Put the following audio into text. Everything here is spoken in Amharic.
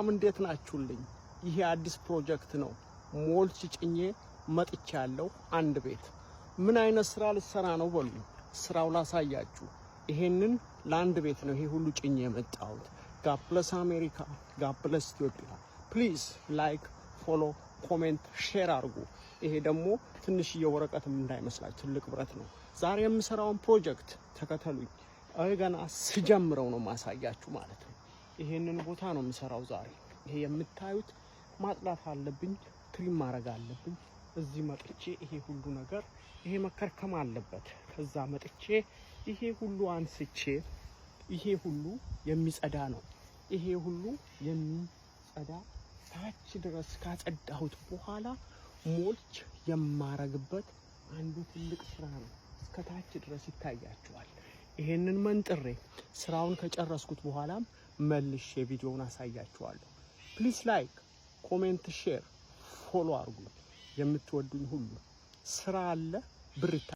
ሰላም እንዴት ናችሁልኝ? ይሄ አዲስ ፕሮጀክት ነው። ሞልች ጭኜ መጥቻለሁ። አንድ ቤት ምን አይነት ስራ ልሰራ ነው በሉ። ስራው ላሳያችሁ። ይሄንን ለአንድ ቤት ነው ይሄ ሁሉ ጭኜ የመጣሁት። ጋድ ብለስ አሜሪካ፣ ጋድ ብለስ ኢትዮጵያ። ፕሊዝ ላይክ፣ ፎሎ፣ ኮሜንት፣ ሼር አድርጉ። ይሄ ደግሞ ትንሽዬ ወረቀትም እንዳይመስላችሁ ትልቅ ብረት ነው። ዛሬ የምሰራውን ፕሮጀክት ተከተሉኝ። ገና ስጀምረው ነው ማሳያችሁ ማለት ነው። ይሄንን ቦታ ነው የምሰራው ዛሬ። ይሄ የምታዩት ማጥላት አለብኝ፣ ትሪም ማድረግ አለብኝ። እዚህ መጥቼ ይሄ ሁሉ ነገር ይሄ መከርከም አለበት። ከዛ መጥቼ ይሄ ሁሉ አንስቼ ይሄ ሁሉ የሚጸዳ ነው። ይሄ ሁሉ የሚጸዳ ታች ድረስ ካጸዳሁት በኋላ ሞልች የማረግበት አንዱ ትልቅ ስራ ነው። እስከ ታች ድረስ ይታያችኋል። ይሄንን መንጥሬ ስራውን ከጨረስኩት በኋላም መልሼ ቪዲዮውን አሳያችኋለሁ። ፕሊዝ ላይክ፣ ኮሜንት፣ ሼር፣ ፎሎ አድርጉ። የምትወዱኝ ሁሉ ስራ አለ ብር